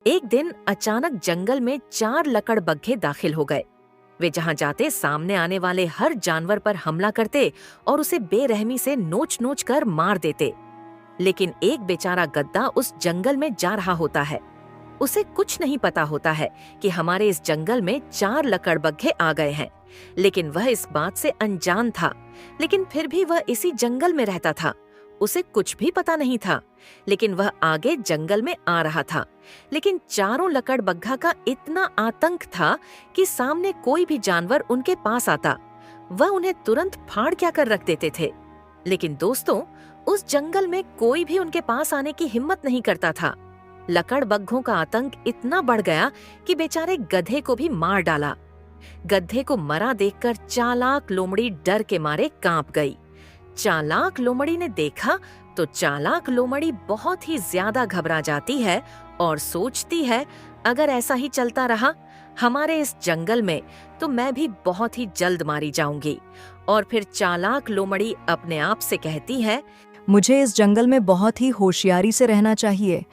एक दिन अचानक जंगल में 4 लकड़बग्घे दाखिल हो गए। वे जहां जाते सामने आने वाले हर जानवर पर हमला करते और उसे बेरहमी से नोच नोच कर मार देते। लेकिन एक बेचारा गद्दा उस जंगल में जा रहा होता है। उसे कुछ नहीं पता होता है कि हमारे इस जंगल में 4 लकड़बग्घे आ गए हैं, लेकिन वह इस बात से अनजान था। लेकिन फिर भी वह इसी जंगल में रहता था। उसे कुछ भी पता नहीं था, लेकिन वह आगे जंगल में आ रहा था। लेकिन चारों लकड़बग्घा का इतना आतंक था कि सामने कोई भी जानवर उनके पास आता, वह उन्हें तुरंत फाड़ क्या कर रख देते थे। लेकिन दोस्तों, उस जंगल में कोई भी उनके पास आने की हिम्मत नहीं करता था। लकड़बग्घों का आतंक इतना बढ़ गया कि बेचारे गधे को भी मार डाला। गधे को मरा देखकर चालाक लोमड़ी डर के मारे कांप गई। चालाक लोमड़ी ने देखा तो चालाक लोमड़ी बहुत ही ज्यादा घबरा जाती है और सोचती है, अगर ऐसा ही चलता रहा हमारे इस जंगल में तो मैं भी बहुत ही जल्द मारी जाऊंगी। और फिर चालाक लोमड़ी अपने आप से कहती है, मुझे इस जंगल में बहुत ही होशियारी से रहना चाहिए।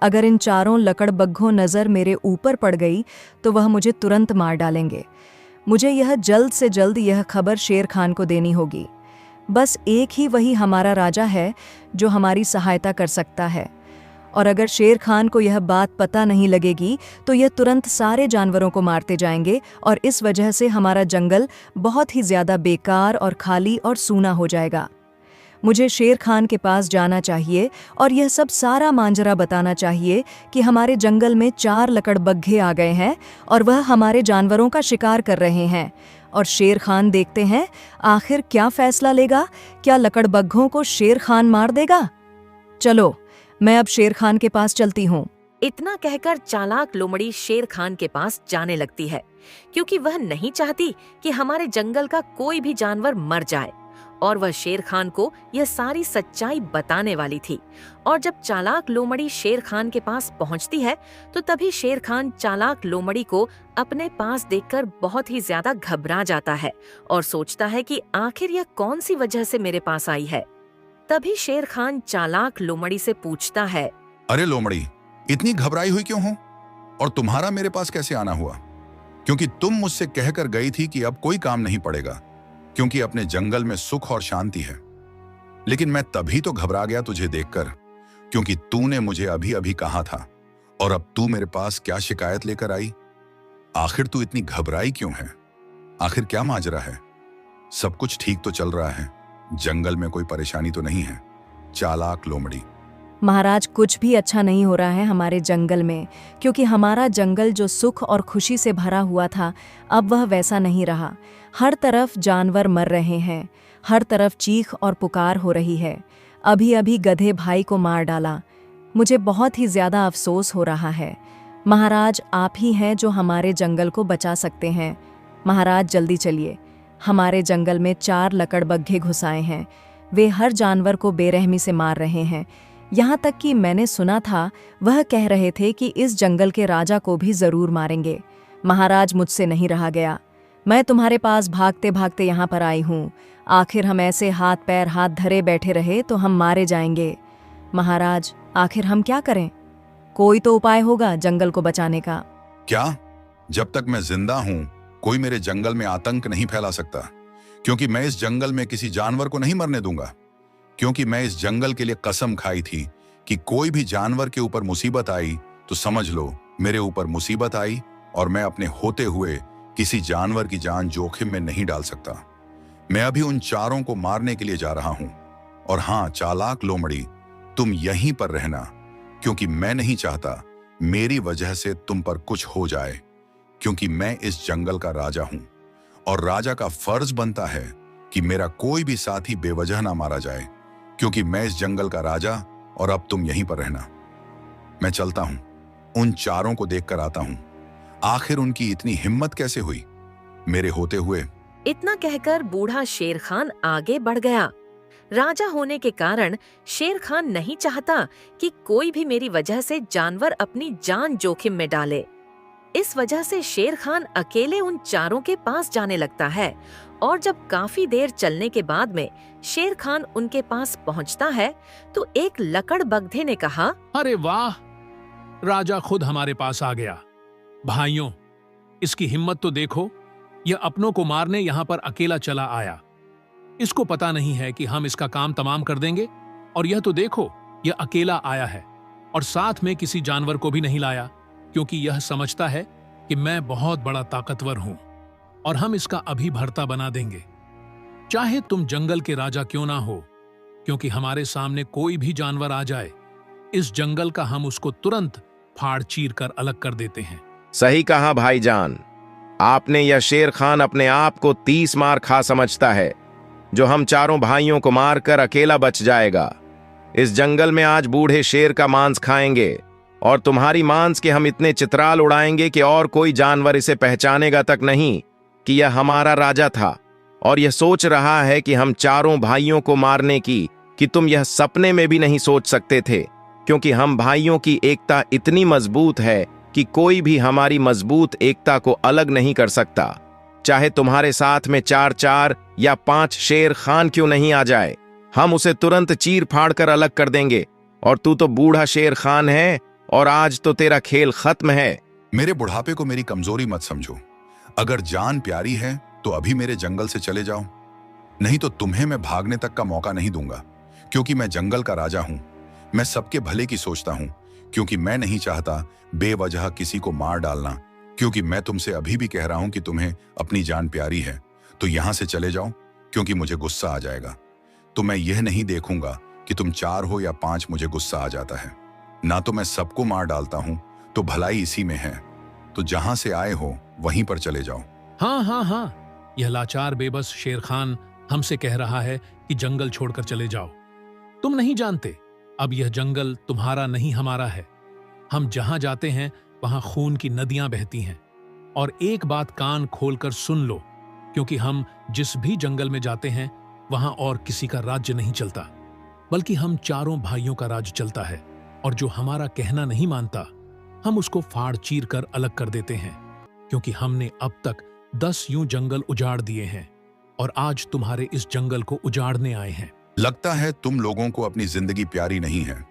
अगर इन चारों लकड़बग्घों नज़र मेरे ऊपर पड़ गई तो वह मुझे तुरंत मार डालेंगे। मुझे यह जल्द से जल्द यह खबर शेर खान को देनी होगी। बस एक ही वही हमारा राजा है जो हमारी सहायता कर सकता है, और अगर शेर खान को यह बात पता नहीं लगेगी तो यह तुरंत सारे जानवरों को मारते जाएंगे और इस वजह से हमारा जंगल बहुत ही ज़्यादा बेकार और खाली और सूना हो जाएगा। मुझे शेर खान के पास जाना चाहिए और यह सब सारा मांजरा बताना चाहिए कि हमारे जंगल में 4 लकड़बग्घे आ गए हैं और वह हमारे जानवरों का शिकार कर रहे हैं। और शेर खान देखते हैं आखिर क्या फैसला लेगा। क्या लकड़बग्घों को शेर खान मार देगा? चलो, मैं अब शेर खान के पास चलती हूँ। इतना कहकर चालाक लोमड़ी शेर खान के पास जाने लगती है, क्योंकि वह नहीं चाहती कि हमारे जंगल का कोई भी जानवर मर जाए। और वह शेर खान को यह सारी सच्चाई बताने वाली थी। और जब चालाक लोमड़ी शेर खान के पास पहुंचती है तो तभी शेर खान चालाक लोमड़ी को अपने पास देखकर बहुत ही ज्यादा घबरा जाता है और सोचता है कि आखिर यह कौन सी वजह से मेरे पास आई है। तभी शेर खान चालाक लोमड़ी से पूछता है, अरे लोमड़ी, इतनी घबराई हुई क्यों हो और तुम्हारा मेरे पास कैसे आना हुआ? क्योंकि तुम मुझसे कहकर गई थी कि अब कोई काम नहीं पड़ेगा, क्योंकि अपने जंगल में सुख और शांति है। लेकिन मैं तभी तो घबरा गया तुझे देखकर, क्योंकि तूने मुझे अभी अभी कहा था। और अब तू मेरे पास क्या शिकायत लेकर आई? आखिर तू इतनी घबराई क्यों है? आखिर क्या माजरा है? सब कुछ ठीक तो चल रहा है, जंगल में कोई परेशानी तो नहीं है? चालाक लोमड़ी, महाराज, कुछ भी अच्छा नहीं हो रहा है हमारे जंगल में, क्योंकि हमारा जंगल जो सुख और खुशी से भरा हुआ था अब वह वैसा नहीं रहा। हर तरफ जानवर मर रहे हैं, हर तरफ चीख और पुकार हो रही है। अभी अभी गधे भाई को मार डाला। मुझे बहुत ही ज़्यादा अफसोस हो रहा है। महाराज, आप ही हैं जो हमारे जंगल को बचा सकते हैं। महाराज, जल्दी चलिए। हमारे जंगल में 4 लकड़बग्घे घुस आए हैं। वे हर जानवर को बेरहमी से मार रहे हैं। यहाँ तक कि मैंने सुना था वह कह रहे थे कि इस जंगल के राजा को भी ज़रूर मारेंगे। महाराज, मुझसे नहीं रहा गया। मैं तुम्हारे पास भागते भागते यहाँ पर आई हूँ। आखिर हम ऐसे हाथ पैर हाथ धरे बैठे रहे तो हम मारे जाएंगे। महाराज, आखिर हम क्या करें? कोई तो उपाय होगा जंगल को बचाने का। क्या? जब तक मैं जिंदा हूं कोई मेरे जंगल में आतंक नहीं फैला सकता, क्योंकि मैं इस जंगल में किसी जानवर को नहीं मरने दूंगा। क्योंकि मैं इस जंगल के लिए कसम खाई थी कि कोई भी जानवर के ऊपर मुसीबत आई तो समझ लो मेरे ऊपर मुसीबत आई, और मैं अपने होते हुए किसी जानवर की जान जोखिम में नहीं डाल सकता। मैं अभी उन चारों को मारने के लिए जा रहा हूं। और हां चालाक लोमड़ी, तुम यहीं पर रहना, क्योंकि मैं नहीं चाहता मेरी वजह से तुम पर कुछ हो जाए, क्योंकि मैं इस जंगल का राजा हूं और राजा का फर्ज बनता है कि मेरा कोई भी साथी बेवजह ना मारा जाए, क्योंकि मैं इस जंगल का राजा। और अब तुम यहीं पर रहना। मैं चलता हूं, उन चारों को देखकर आता हूं। आखिर उनकी इतनी हिम्मत कैसे हुई मेरे होते हुए? इतना कहकर बूढ़ा शेर खान आगे बढ़ गया। राजा होने के कारण शेर खान नहीं चाहता कि कोई भी मेरी वजह से जानवर अपनी जान जोखिम में डाले। इस वजह से शेर खान अकेले उन चारों के पास जाने लगता है। और जब काफी देर चलने के बाद में शेर खान उनके पास पहुंचता है तो एक लकड़बग्घे ने कहा, अरे वाह, राजा खुद हमारे पास आ गया। भाइयों, इसकी हिम्मत तो देखो, यह अपनों को मारने यहां पर अकेला चला आया। इसको पता नहीं है कि हम इसका काम तमाम कर देंगे। और यह तो देखो, यह अकेला आया है और साथ में किसी जानवर को भी नहीं लाया, क्योंकि यह समझता है कि मैं बहुत बड़ा ताकतवर हूं और हम इसका अभी भरता बना देंगे, चाहे तुम जंगल के राजा क्यों ना हो। क्योंकि हमारे सामने कोई भी जानवर आ जाए, इस जंगल का हम उसको तुरंत फाड़ चीर कर अलग कर देते हैं। सही कहा भाईजान, आपने यह शेर खान अपने आप को 30 मार खा समझता है, जो हम चारों भाइयों को मारकर अकेला बच जाएगा। इस जंगल में आज बूढ़े शेर का मांस खाएंगे और तुम्हारी मांस के हम इतने चित्राल उड़ाएंगे कि और कोई जानवर इसे पहचानेगा तक नहीं कि यह हमारा राजा था और यह सोच रहा है कि हम चारों भाइयों को मारने की कि तुम यह सपने में भी नहीं सोच सकते थे, क्योंकि हम भाइयों की एकता इतनी मजबूत है कि कोई भी हमारी मजबूत एकता को अलग नहीं कर सकता। चाहे तुम्हारे साथ में 4-4 या 5 शेर खान क्यों नहीं आ जाए, हम उसे तुरंत चीर फाड़ कर अलग कर देंगे। और तू तो बूढ़ा शेर खान है और आज तो तेरा खेल खत्म है। मेरे बुढ़ापे को मेरी कमजोरी मत समझो। अगर जान प्यारी है तो अभी मेरे जंगल से चले जाओ, नहीं तो तुम्हें मैं भागने तक का मौका नहीं दूंगा। क्योंकि मैं जंगल का राजा हूं, मैं सबके भले की सोचता हूं, क्योंकि मैं नहीं चाहता बेवजह किसी को मार डालना। क्योंकि मैं तुमसे अभी भी कह रहा हूं कि तुम्हें अपनी जान प्यारी है, तो यहां से चले जाओ, क्योंकि मुझे गुस्सा आ जाएगा। तो मैं यह नहीं देखूंगा कि तुम 4 हो या 5, मुझे गुस्सा आ जाता है। ना तो मैं सबको मार डालता हूं, तो भलाई इसी में है। तो जहां से आए हो वहीं पर चले जाओ। हाँ हाँ हाँ, यह लाचार बेबस शेर खान हमसे कह रहा है कि जंगल छोड़कर चले जाओ। तुम नहीं जानते, अब यह जंगल तुम्हारा नहीं हमारा है। हम जहां जाते हैं वहां खून की नदियां बहती हैं। और एक बात कान खोलकर सुन लो, क्योंकि हम जिस भी जंगल में जाते हैं वहां और किसी का राज्य नहीं चलता, बल्कि हम चारों भाइयों का राज्य चलता है। और जो हमारा कहना नहीं मानता, हम उसको फाड़ चीर कर अलग कर देते हैं। क्योंकि हमने अब तक 10 यूं जंगल उजाड़ दिए हैं और आज तुम्हारे इस जंगल को उजाड़ने आए हैं। लगता है तुम लोगों को अपनी जिंदगी प्यारी नहीं है।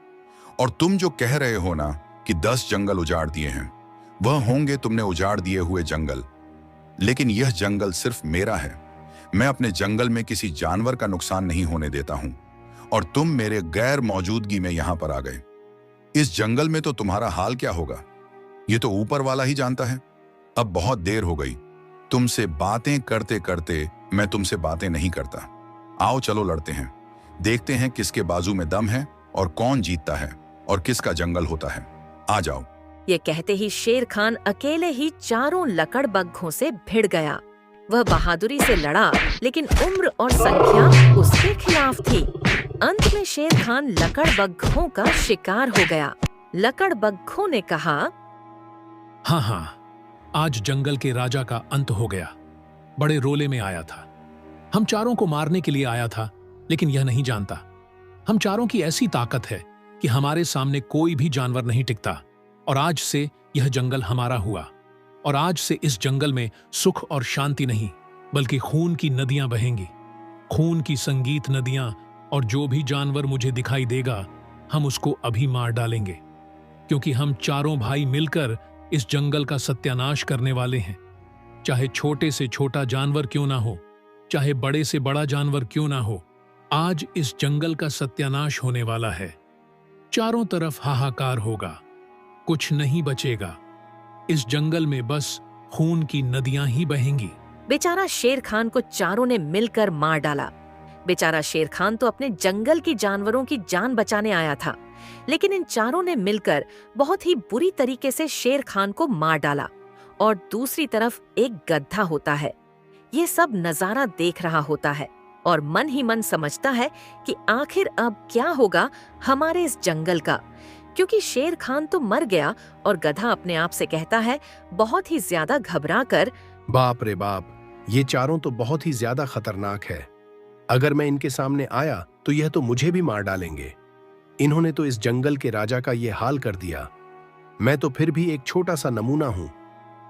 और तुम जो कह रहे हो ना कि 10 जंगल उजाड़ दिए हैं, वह होंगे तुमने उजाड़ दिए हुए जंगल। लेकिन यह जंगल सिर्फ मेरा है। मैं अपने जंगल में किसी जानवर का नुकसान नहीं होने देता हूं। और तुम मेरे गैर मौजूदगी में यहां पर आ गए। इस जंगल में तो तुम्हारा हाल क्या होगा, ये तो ऊपर वाला ही जानता है। अब बहुत देर हो गई, तुमसे बातें करते करते मैं तुमसे बातें नहीं करता। आओ चलो लड़ते हैं, देखते हैं किसके बाजू में दम है और कौन जीतता है और किसका जंगल होता है। आ जाओ। ये कहते ही शेर खान अकेले ही चारों लकड़बग्घों से भिड़ गया। वह बहादुरी से लड़ा, लेकिन उम्र और संख्या उसके खिलाफ थी। अंत में शेर खान लकड़बग्घों का शिकार हो गया। लकड़बग्घों ने कहा, हाँ हाँ, आज जंगल के राजा का अंत हो गया। बड़े रोले में आया था, हम चारों को मारने के लिए आया था, लेकिन यह नहीं जानता हम चारों की ऐसी ताकत है कि हमारे सामने कोई भी जानवर नहीं टिकता। और आज से यह जंगल हमारा हुआ। और आज से इस जंगल में सुख और शांति नहीं, बल्कि खून की नदियां बहेंगी, खून की संगीत नदियां। और जो भी जानवर मुझे दिखाई देगा, हम उसको अभी मार डालेंगे, क्योंकि हम चारों भाई मिलकर इस जंगल का सत्यानाश करने वाले हैं। चाहे छोटे से छोटा जानवर क्यों ना हो, चाहे बड़े से बड़ा जानवर क्यों ना हो, आज इस जंगल का सत्यानाश होने वाला है। चारों तरफ हाहाकार होगा, कुछ नहीं बचेगा। इस जंगल में बस खून की नदियां ही बहेंगी। बेचारा शेर खान को चारों ने मिलकर मार डाला। बेचारा शेर खान तो अपने जंगल की जानवरों की जान बचाने आया था, लेकिन इन चारों ने मिलकर बहुत ही बुरी तरीके से शेर खान को मार डाला। और दूसरी तरफ एक गधा होता है, ये सब नजारा देख रहा होता है और मन ही मन समझता है कि आखिर अब क्या होगा हमारे इस जंगल का, क्योंकि शेर खान तो मर गया। और गधा अपने आप से कहता है, बहुत ही ज्यादा घबराकर, बाप रे बाप, ये चारों तो बहुत ही ज्यादा खतरनाक है। अगर मैं इनके सामने आया तो यह तो मुझे भी मार डालेंगे। इन्होंने तो इस जंगल के राजा का ये हाल कर दिया। मैं तो फिर भी एक छोटा सा नमूना हूं।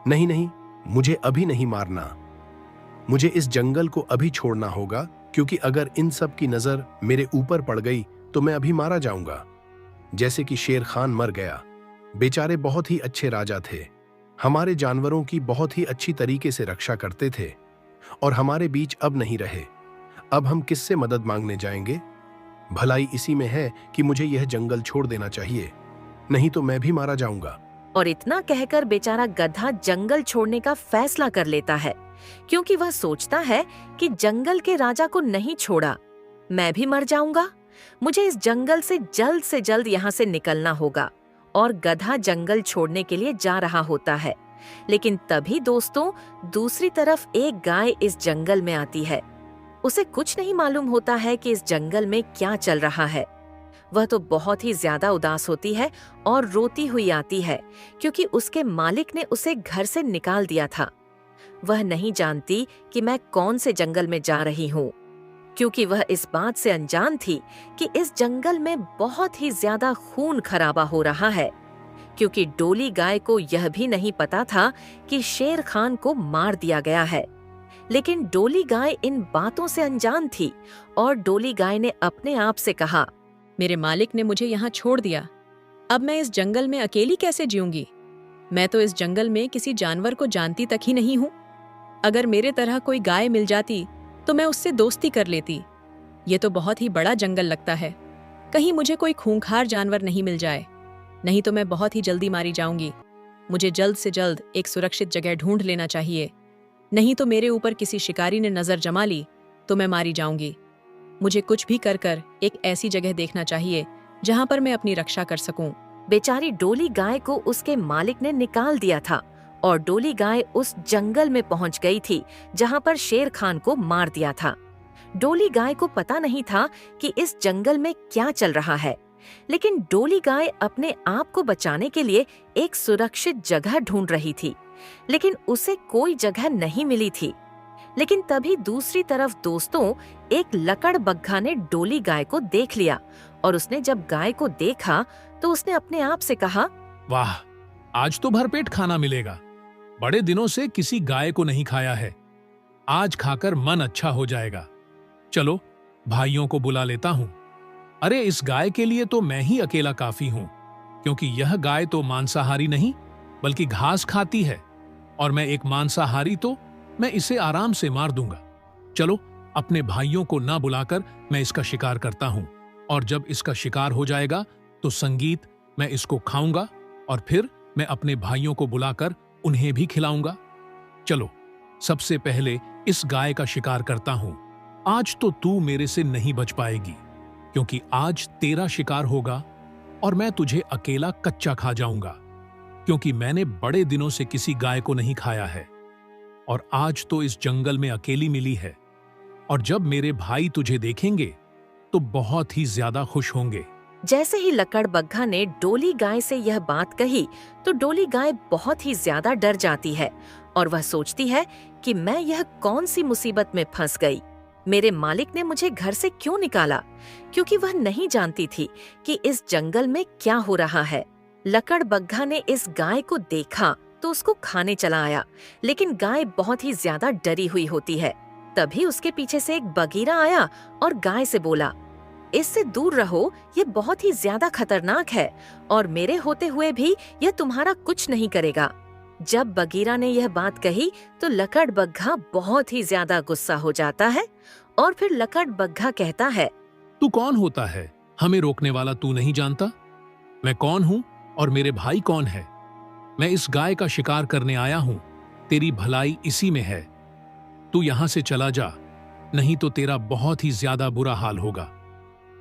नहीं नहीं, मुझे अभी नहीं मारना। मुझे इस जंगल को अभी छोड़ना होगा, क्योंकि अगर इन सब की नजर मेरे ऊपर पड़ गई तो मैं अभी मारा जाऊंगा। जैसे कि शेर खान मर गया, बेचारे बहुत ही अच्छे राजा थे, हमारे जानवरों की बहुत ही अच्छी तरीके से रक्षा करते थे और हमारे बीच अब नहीं रहे। अब हम किससे मदद मांगने जाएंगे? भलाई इसी में है कि मुझे यह जंगल छोड़ देना चाहिए, नहीं तो मैं भी मारा जाऊंगा। और इतना कहकर बेचारा गधा जंगल छोड़ने का फैसला कर लेता है, क्योंकि वह सोचता है कि जंगल के राजा को नहीं छोड़ा, मैं भी मर जाऊंगा। मुझे इस जंगल से जल्द यहाँ से निकलना होगा। और गधा जंगल छोड़ने के लिए जा रहा होता है। लेकिन तभी दोस्तों, दूसरी तरफ एक गाय इस जंगल में आती है। उसे कुछ नहीं मालूम होता है कि इस जंगल में क्या चल रहा है। वह तो बहुत ही ज्यादा उदास होती है और रोती हुई आती है, क्योंकि उसके मालिक ने उसे घर से निकाल दिया था। वह नहीं जानती कि मैं कौन से जंगल में जा रही हूँ, क्योंकि वह इस बात से अनजान थी कि इस जंगल में बहुत ही ज्यादा खून खराबा हो रहा है। क्योंकि डोली गाय को यह भी नहीं पता था कि शेर खान को मार दिया गया है। लेकिन डोली गाय इन बातों से अनजान थी और डोली गाय ने अपने आप से कहा, मेरे मालिक ने मुझे यहाँ छोड़ दिया, अब मैं इस जंगल में अकेली कैसे जीऊंगी? मैं तो इस जंगल में किसी जानवर को जानती तक ही नहीं हूँ। अगर मेरे तरह कोई गाय मिल जाती तो मैं उससे दोस्ती कर लेती। ये तो बहुत ही बड़ा जंगल लगता है, कहीं मुझे कोई खूंखार जानवर नहीं मिल जाए, नहीं तो मैं बहुत ही जल्दी मारी जाऊंगी। मुझे जल्द से जल्द एक सुरक्षित जगह ढूंढ लेना चाहिए, नहीं तो मेरे ऊपर किसी शिकारी ने नजर जमा ली तो मैं मारी जाऊंगी। मुझे कुछ भी कर कर एक ऐसी जगह देखना चाहिए जहां पर मैं अपनी रक्षा कर सकूं। बेचारी डोली गाय को उसके मालिक ने निकाल दिया था और डोली गाय उस जंगल में पहुंच गई थी जहां पर शेर खान को मार दिया था। डोली गाय को पता नहीं था कि इस जंगल में क्या चल रहा है, लेकिन डोली गाय अपने आप को बचाने के लिए एक सुरक्षित जगह ढूंढ रही थी, लेकिन उसे कोई जगह नहीं मिली थी। लेकिन तभी दूसरी तरफ दोस्तों, एक लकड़बग्घा ने डोली गाय को देख लिया और उसने जब गाय को देखा तो उसने अपने आप से कहा, वाह, आज तो भरपेट खाना मिलेगा। बड़े दिनों से किसी गाय को नहीं खाया है, आज खाकर मन अच्छा हो जाएगा। चलो भाइयों को बुला लेता हूं। अरे इस गाय के लिए तो मैं ही अकेला काफी हूं, क्योंकि यह गाय तो मांसाहारी नहीं बल्कि घास खाती है और मैं एक मांसाहारी, तो मैं इसे आराम से मार दूंगा। चलो अपने भाइयों को ना बुलाकर मैं इसका शिकार करता हूं, और जब इसका शिकार हो जाएगा तो संगीत मैं इसको खाऊंगा और फिर मैं अपने भाइयों को बुलाकर उन्हें भी खिलाऊंगा। चलो सबसे पहले इस गाय का शिकार करता हूं। आज तो तू मेरे से नहीं बच पाएगी, क्योंकि आज तेरा शिकार होगा और मैं तुझे अकेला कच्चा खा जाऊंगा, क्योंकि मैंने बड़े दिनों से किसी गाय को नहीं खाया है और आज तो इस जंगल में अकेली मिली है। और जब मेरे भाई तुझे देखेंगे तो बहुत ही ज्यादा खुश होंगे। जैसे ही लकड़बग्घा ने डोली गाय से यह बात कही तो डोली गाय बहुत ही ज्यादा डर जाती है और वह सोचती है कि मैं यह कौन सी मुसीबत में फंस गई। मेरे मालिक ने मुझे घर से क्यों निकाला, क्योंकि वह नहीं जानती थी कि इस जंगल में क्या हो रहा है। लकड़बग्घा ने इस गाय को देखा तो उसको खाने चला आया, लेकिन गाय बहुत ही ज्यादा डरी हुई होती है। तभी उसके पीछे से एक बगीरा आया और गाय से बोला, इससे दूर रहो, ये बहुत ही ज्यादा खतरनाक है और मेरे होते हुए भी यह तुम्हारा कुछ नहीं करेगा। जब बगीरा ने यह बात कही तो लकड़बग्घा बहुत ही ज्यादा गुस्सा हो जाता है और फिर लकड़बग्घा कहता है, तू कौन होता है? हमें रोकने वाला तू नहीं जानता? मैं कौन हूं और मेरे भाई कौन है? मैं इस गाय का शिकार करने आया हूं, तेरी भलाई इसी में है। तू यहां से चला जा, नहीं तो तेरा बहुत ही ज्यादा बुरा हाल होगा,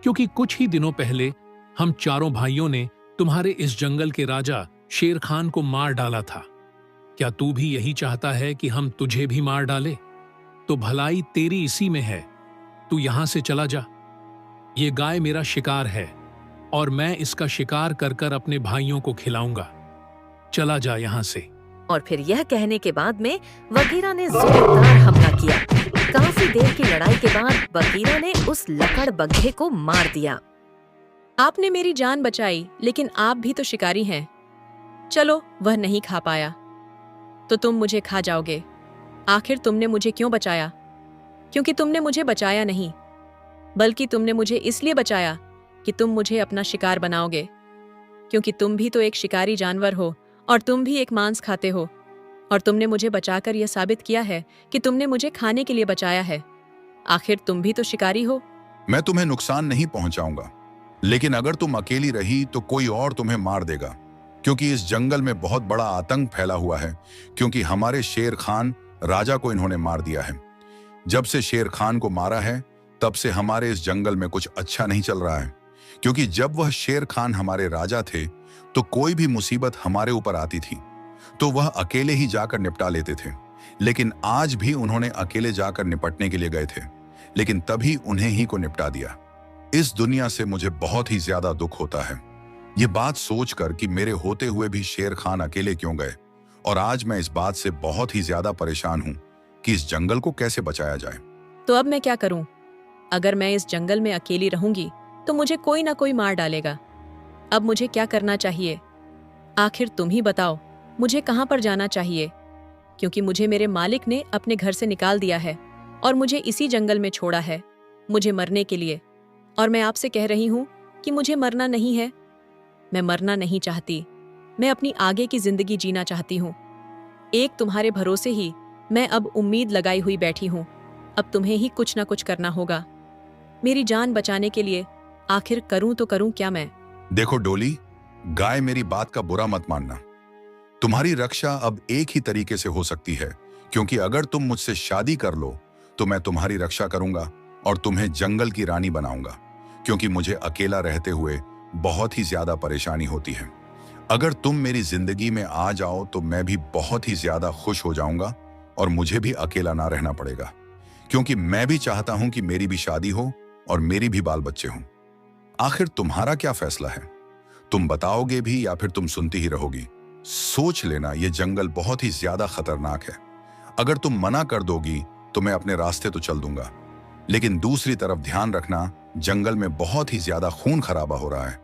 क्योंकि कुछ ही दिनों पहले हम चारों भाइयों ने तुम्हारे इस जंगल के राजा शेर खान को मार डाला था। क्या तू भी यही चाहता है कि हम तुझे भी मार डाले? तो भलाई तेरी इसी में है, तू यहां से चला जा। ये गाय मेरा शिकार है और मैं इसका शिकार कर कर अपने भाइयों को खिलाऊंगा। चला जा यहां से। और फिर यह कहने के बाद में बगीरा ने जोरदार हमला किया। काफी देर की लड़ाई के बाद बगीरा ने उस लकड़बग्घे को मार दिया। आपने मेरी जान बचाई, लेकिन आप भी तो शिकारी हैं। चलो, वह नहीं खा पाया तो तुम मुझे खा जाओगे। आखिर तुमने मुझे क्यों बचाया? क्योंकि तुमने मुझे बचाया नहीं, बल्कि तुमने मुझे इसलिए बचाया कि तुम मुझे अपना शिकार बनाओगे, क्योंकि तुम भी तो एक शिकारी जानवर हो और तुम भी एक मांस खाते हो, और तुमने मुझे बचाकर यह साबित किया है कि तुमने मुझे खाने के लिए बचाया है। आखिर तुम भी तो शिकारी हो। मैं तुम्हें नुकसान नहीं पहुंचाऊंगा, लेकिन अगर तुम अकेली रही तो कोई और तुम्हें मार देगा, क्योंकि इस जंगल में बहुत बड़ा आतंक फैला हुआ है, क्योंकि हमारे शेर खान राजा को इन्होंने मार दिया है। जब से शेर खान को मारा है तब से हमारे इस जंगल में कुछ अच्छा नहीं चल रहा है, क्योंकि जब वह शेर खान हमारे राजा थे तो कोई भी मुसीबत हमारे ऊपर आती थी तो वह अकेले ही जाकर निपटा लेते थे। लेकिन आज भी उन्होंने अकेले जाकर निपटने के लिए गए थे, लेकिन तभी उन्हें ही को निपटा दिया। इस दुनिया से मुझे बहुत ही ज्यादा दुख होता है, ये बात सोचकर कि मेरे होते हुए भी शेर खान अकेले क्यों गए, और आज मैं इस बात से बहुत ही ज्यादा परेशान हूं कि इस जंगल को कैसे बचाया जाए। तो अब मैं क्या करूं? अगर मैं इस जंगल में अकेली रहूंगी तो मुझे कोई ना कोई मार डालेगा। अब मुझे क्या करना चाहिए? आखिर तुम ही बताओ, मुझे कहां पर जाना चाहिए? क्योंकि मुझे मेरे मालिक ने अपने घर से निकाल दिया है और मुझे इसी जंगल में छोड़ा है मुझे मरने के लिए। और मैं आपसे कह रही हूं कि मुझे मरना नहीं है। मैं मरना नहीं चाहती, मैं अपनी आगे की जिंदगी जीना चाहती हूँ। एक तुम्हारे भरोसे ही मैं अब उम्मीद लगाई हुई बैठी हूँ। अब तुम्हें ही कुछ ना कुछ करना होगा मेरी जान बचाने के लिए। आखिर करूं तो करूं क्या मैं? देखो डोली, गाय, मेरी बात का बुरा मत मानना। तुम्हारी रक्षा अब एक ही तरीके से हो सकती है, क्योंकि अगर तुम मुझसे शादी कर लो तो मैं तुम्हारी रक्षा करूंगा और तुम्हें जंगल की रानी बनाऊंगा, क्योंकि मुझे अकेला रहते हुए बहुत ही ज्यादा परेशानी होती है। अगर तुम मेरी जिंदगी में आ जाओ तो मैं भी बहुत ही ज्यादा खुश हो जाऊंगा और मुझे भी अकेला ना रहना पड़ेगा, क्योंकि मैं भी चाहता हूं कि मेरी भी शादी हो और मेरी भी बाल बच्चे हों। आखिर तुम्हारा क्या फैसला है? तुम बताओगे भी या फिर तुम सुनती ही रहोगी? सोच लेना, यह जंगल बहुत ही ज्यादा खतरनाक है। अगर तुम मना कर दोगी तो मैं अपने रास्ते तो चल दूंगा, लेकिन दूसरी तरफ ध्यान रखना, जंगल में बहुत ही ज्यादा खून खराबा हो रहा है।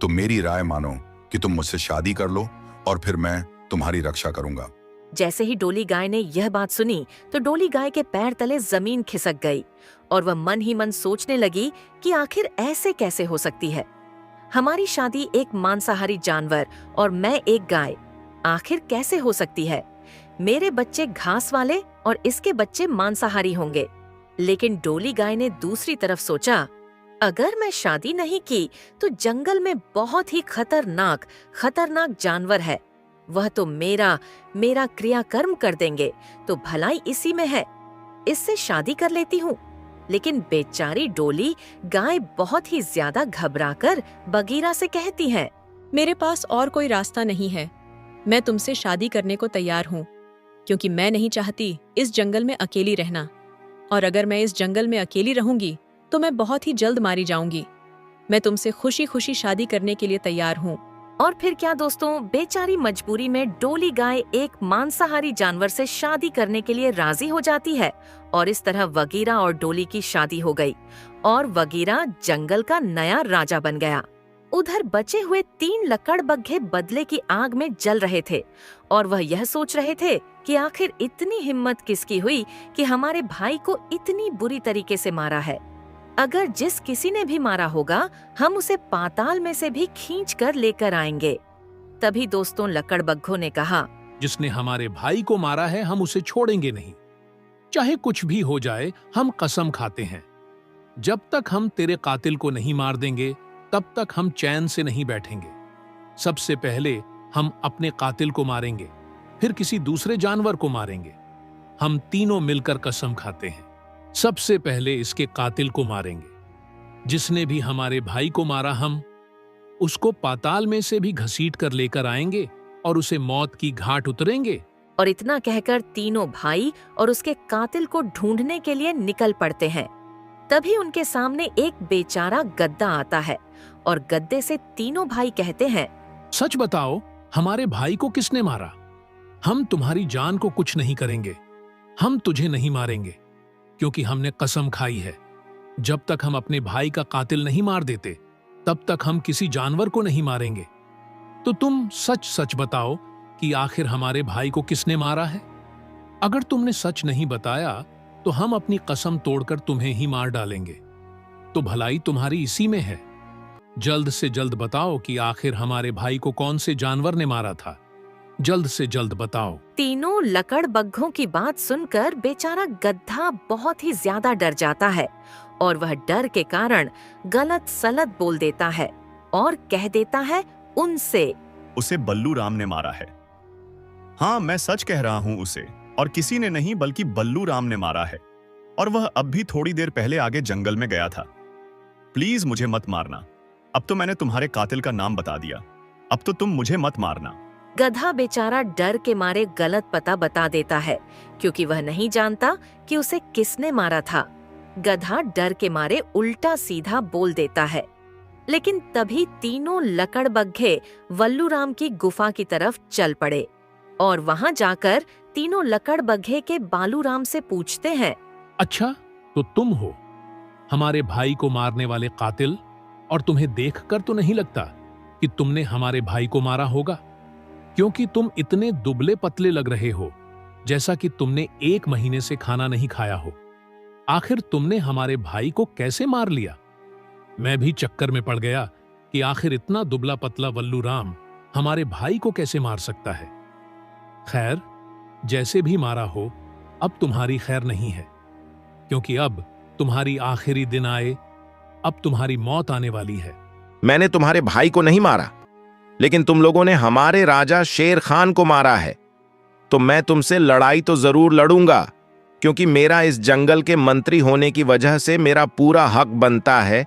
तो मेरी राय मानो कि तुम मुझसे शादी कर लो और फिर मैं तुम्हारी रक्षा करूंगा। जैसे ही डोली गाय ने यह बात सुनी तो डोली गाय के पैर तले जमीन खिसक गई और वह मन ही मन सोचने लगी कि आखिर ऐसे कैसे हो सकती है। हमारी शादी एक मांसाहारी जानवर और मैं एक गाय, आखिर कैसे हो सकती है? मेरे बच्चे घास वाले और इसके बच्चे मांसाहारी होंगे। लेकिन डोली गाय ने दूसरी तरफ सोचा, अगर मैं शादी नहीं की तो जंगल में बहुत ही खतरनाक जानवर है, वह तो मेरा क्रियाकर्म कर देंगे, तो भलाई इसी में है, इससे शादी कर लेती हूँ। लेकिन बेचारी डोली गाय बहुत ही ज्यादा घबराकर बगीरा से कहती है, मेरे पास और कोई रास्ता नहीं है। मैं तुमसे शादी करने को तैयार हूँ, क्योंकि मैं नहीं चाहती इस जंगल में अकेली रहना, और अगर मैं इस जंगल में अकेली रहूंगी तो मैं बहुत ही जल्द मारी जाऊंगी। मैं तुमसे खुशी खुशी शादी करने के लिए तैयार हूँ। और फिर क्या दोस्तों, बेचारी मजबूरी में डोली गाय एक मांसाहारी जानवर से शादी करने के लिए राजी हो जाती है और इस तरह वगीरा और डोली की शादी हो गई और वगीरा जंगल का नया राजा बन गया। उधर बचे हुए 3 लकड़बग्घे बदले की आग में जल रहे थे और वह यह सोच रहे थे कि आखिर इतनी हिम्मत किसकी हुई कि हमारे भाई को इतनी बुरी तरीके से मारा है। अगर जिस किसी ने भी मारा होगा हम उसे पाताल में से भी खींच कर लेकर आएंगे। तभी दोस्तों लकड़बग्घों ने कहा, जिसने हमारे भाई को मारा है हम उसे छोड़ेंगे नहीं, चाहे कुछ भी हो जाए। हम कसम खाते हैं, जब तक हम तेरे कातिल को नहीं मार देंगे तब तक हम चैन से नहीं बैठेंगे। सबसे पहले हम अपने कातिल को मारेंगे, फिर किसी दूसरे जानवर को मारेंगे। हम तीनों मिलकर कसम खाते हैं, सबसे पहले इसके कातिल को मारेंगे। जिसने भी हमारे भाई को मारा हम उसको पाताल में से भी घसीट कर लेकर आएंगे और उसे मौत की घाट उतरेंगे। और इतना कहकर तीनों भाई और उसके कातिल को ढूंढने के लिए निकल पड़ते हैं। तभी उनके सामने एक बेचारा गद्दा आता है और गद्दे से तीनों भाई कहते हैं, सच बताओ, हमारे भाई को किसने मारा? हम तुम्हारी जान को कुछ नहीं करेंगे, हम तुझे नहीं मारेंगे, क्योंकि हमने कसम खाई है, जब तक हम अपने भाई का कातिल नहीं मार देते तब तक हम किसी जानवर को नहीं मारेंगे। तो तुम सच सच बताओ कि आखिर हमारे भाई को किसने मारा है? अगर तुमने सच नहीं बताया तो हम अपनी कसम तोड़कर तुम्हें ही मार डालेंगे। तो भलाई तुम्हारी इसी में है। जल्द से जल्द बताओ कि आखिर हमारे भाई को कौन से जानवर ने मारा था। जल्द से जल्द बताओ। तीनों लकड़बग्घों की बात सुनकर बेचारा गधा बहुत ही ज्यादा डर जाता है और वह डर के कारण गलत सलत बोल देता है और कह देता है उनसे, उसे बल्लू राम ने मारा है। हाँ, मैं सच कह रहा हूं, उसे और किसी ने नहीं बल्कि बल्लू राम ने मारा है। और वह अब भी थोड़ी देर पहले आगे जंगल में गया था। प्लीज मुझे मत मारना। अब तो मैंने तुम्हारे कातिल का नाम बता दिया, अब तो तुम मुझे मत मारना। गधा बेचारा डर के मारे गलत पता बता देता है क्योंकि वह नहीं जानता कि उसे किसने मारा था। गधा डर के मारे उल्टा सीधा बोल देता है। लेकिन तभी तीनों लकड़बग्घे वल्लूराम की गुफा की तरफ चल पड़े और वहां जाकर तीनों लकड़बग्घे के बालूराम से पूछते हैं, अच्छा, तो तुम हो हमारे भाई को मारने वाले कातिल, और तुम्हें देखकर तो नहीं लगता कि तुमने हमारे भाई को मारा होगा, क्योंकि तुम इतने दुबले पतले लग रहे हो जैसा कि तुमने 1 महीने से खाना नहीं खाया हो। आखिर तुमने हमारे भाई को कैसे मार लिया? मैं भी चक्कर में पड़ गया कि आखिर इतना दुबला पतला वल्लूराम हमारे भाई को कैसे मार सकता है। खैर, जैसे भी मारा हो, अब तुम्हारी खैर नहीं है, क्योंकि अब तुम्हारी आखिरी दिन आए, अब तुम्हारी मौत आने वाली है। मैंने तुम्हारे भाई को नहीं मारा, लेकिन तुम लोगों ने हमारे राजा शेर खान को मारा है। तो मैं तुमसे लड़ाई तो जरूर लड़ूंगा, क्योंकि मेरा इस जंगल के मंत्री होने की वजह से मेरा पूरा हक बनता है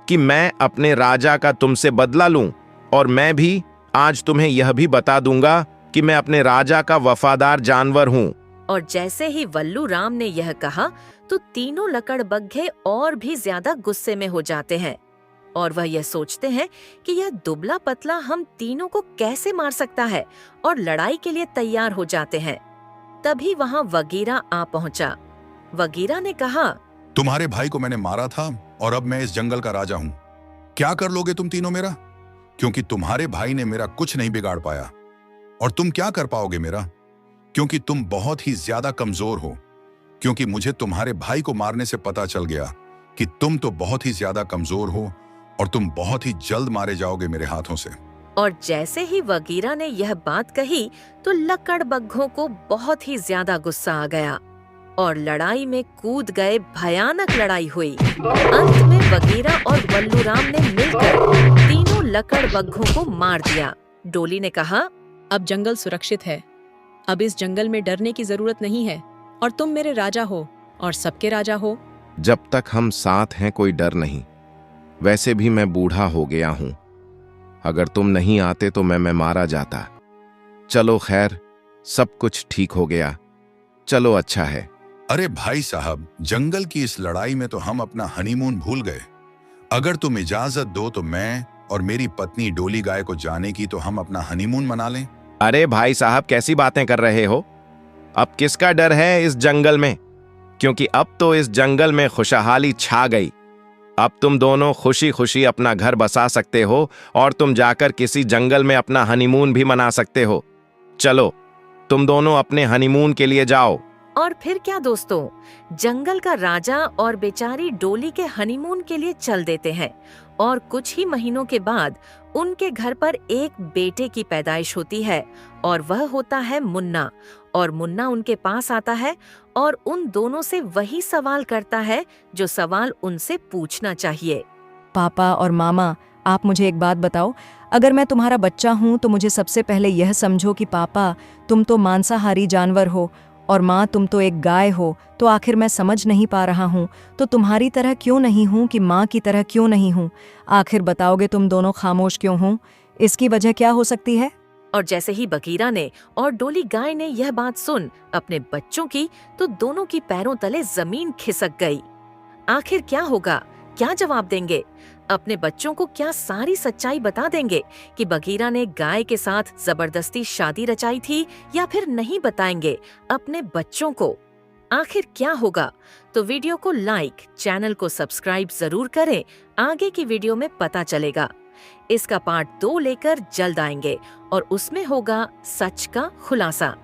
कि मैं अपने राजा का तुमसे बदला लूं। और मैं भी आज तुम्हें यह भी बता दूंगा कि मैं अपने राजा का वफादार जानवर हूं। और जैसे ही वल्लूराम ने यह कहा तो तीनों लकड़बग्घे और भी ज्यादा गुस्से में हो जाते हैं और वह यह सोचते हैं कि यह दुबला पतला हम तीनों को कैसे मार सकता है, और लड़ाई के लिए तैयार हो जाते हैं। तभी वहां वगीरा आ पहुंचा। वगीरा ने कहा, तुम्हारे भाई को मैंने मारा था और अब मैं इस जंगल का राजा हूं। क्या कर लोगे तुम तीनों मेरा? क्योंकि तुम्हारे भाई ने मेरा कुछ नहीं बिगाड़ पाया। और तुम क्या कर पाओगे मेरा? क्योंकि तुम बहुत ही ज्यादा कमजोर हो। क्योंकि मुझे तुम्हारे भाई को मारने से पता चल गया कि तुम तो बहुत ही ज्यादा कमजोर हो और तुम बहुत ही जल्द मारे जाओगे मेरे हाथों से। और जैसे ही वगीरा ने यह बात कही तो लकड़बग्घों को बहुत ही ज्यादा गुस्सा आ गया और लड़ाई में कूद गए। भयानक लड़ाई हुई। अंत में वगीरा और वल्लूराम ने मिलकर तीनों लकड़बग्घों को मार दिया। डोली ने कहा, अब जंगल सुरक्षित है। अब इस जंगल में डरने की जरूरत नहीं है और तुम मेरे राजा हो और सबके राजा हो। जब तक हम साथ हैं कोई डर नहीं। वैसे भी मैं बूढ़ा हो गया हूं। अगर तुम नहीं आते तो मैं मारा जाता। चलो खैर, सब कुछ ठीक हो गया। चलो अच्छा है। अरे भाई साहब, जंगल की इस लड़ाई में तो हम अपना हनीमून भूल गए। अगर तुम इजाजत दो तो मैं और मेरी पत्नी डोली गाय को जाने की, तो हम अपना हनीमून मना लें। अरे भाई साहब, कैसी बातें कर रहे हो? अब किसका डर है इस जंगल में? क्योंकि अब तो इस जंगल में खुशहाली छा गई। अब तुम दोनों खुशी खुशी अपना घर बसा सकते हो और तुम जाकर किसी जंगल में अपना हनीमून भी मना सकते हो। चलो, तुम दोनों अपने हनीमून के लिए जाओ। और फिर क्या दोस्तों, जंगल का राजा और बेचारी डोली के हनीमून के लिए चल देते हैं और कुछ ही महीनों के बाद उनके घर पर एक बेटे की पैदाइश होती है और वह होता है मुन्ना। और मुन्ना उनके पास आता है और उन दोनों से वही सवाल करता है जो सवाल उनसे पूछना चाहिए। पापा और मामा, आप मुझे एक बात बताओ। अगर मैं तुम्हारा बच्चा हूँ तो मुझे सबसे पहले यह समझो कि पापा, तुम तो मांसाहारी जानवर हो और माँ, तुम तो एक गाय हो। तो आखिर मैं समझ नहीं पा रहा हूँ, तो तुम्हारी तरह क्यों नहीं हूँ कि माँ की तरह क्यों नहीं हूँ? आखिर बताओगे तुम दोनों खामोश क्यों हो? इसकी वजह क्या हो सकती है? और जैसे ही बगीरा ने और डोली गाय ने यह बात सुन अपने बच्चों की, तो दोनों की पैरों तले जमीन खिसक गई। आखिर क्या होगा? क्या जवाब देंगे? अपने बच्चों को क्या सारी सच्चाई बता देंगे कि बगीरा ने गाय के साथ जबरदस्ती शादी रचाई थी, या फिर नहीं बताएंगे अपने बच्चों को? आखिर क्या होगा? तो वीडियो को लाइक, चैनल को सब्सक्राइब जरूर करें। आगे की वीडियो में पता चलेगा। इसका पार्ट 2 लेकर जल्द आएंगे और उसमें होगा सच का खुलासा।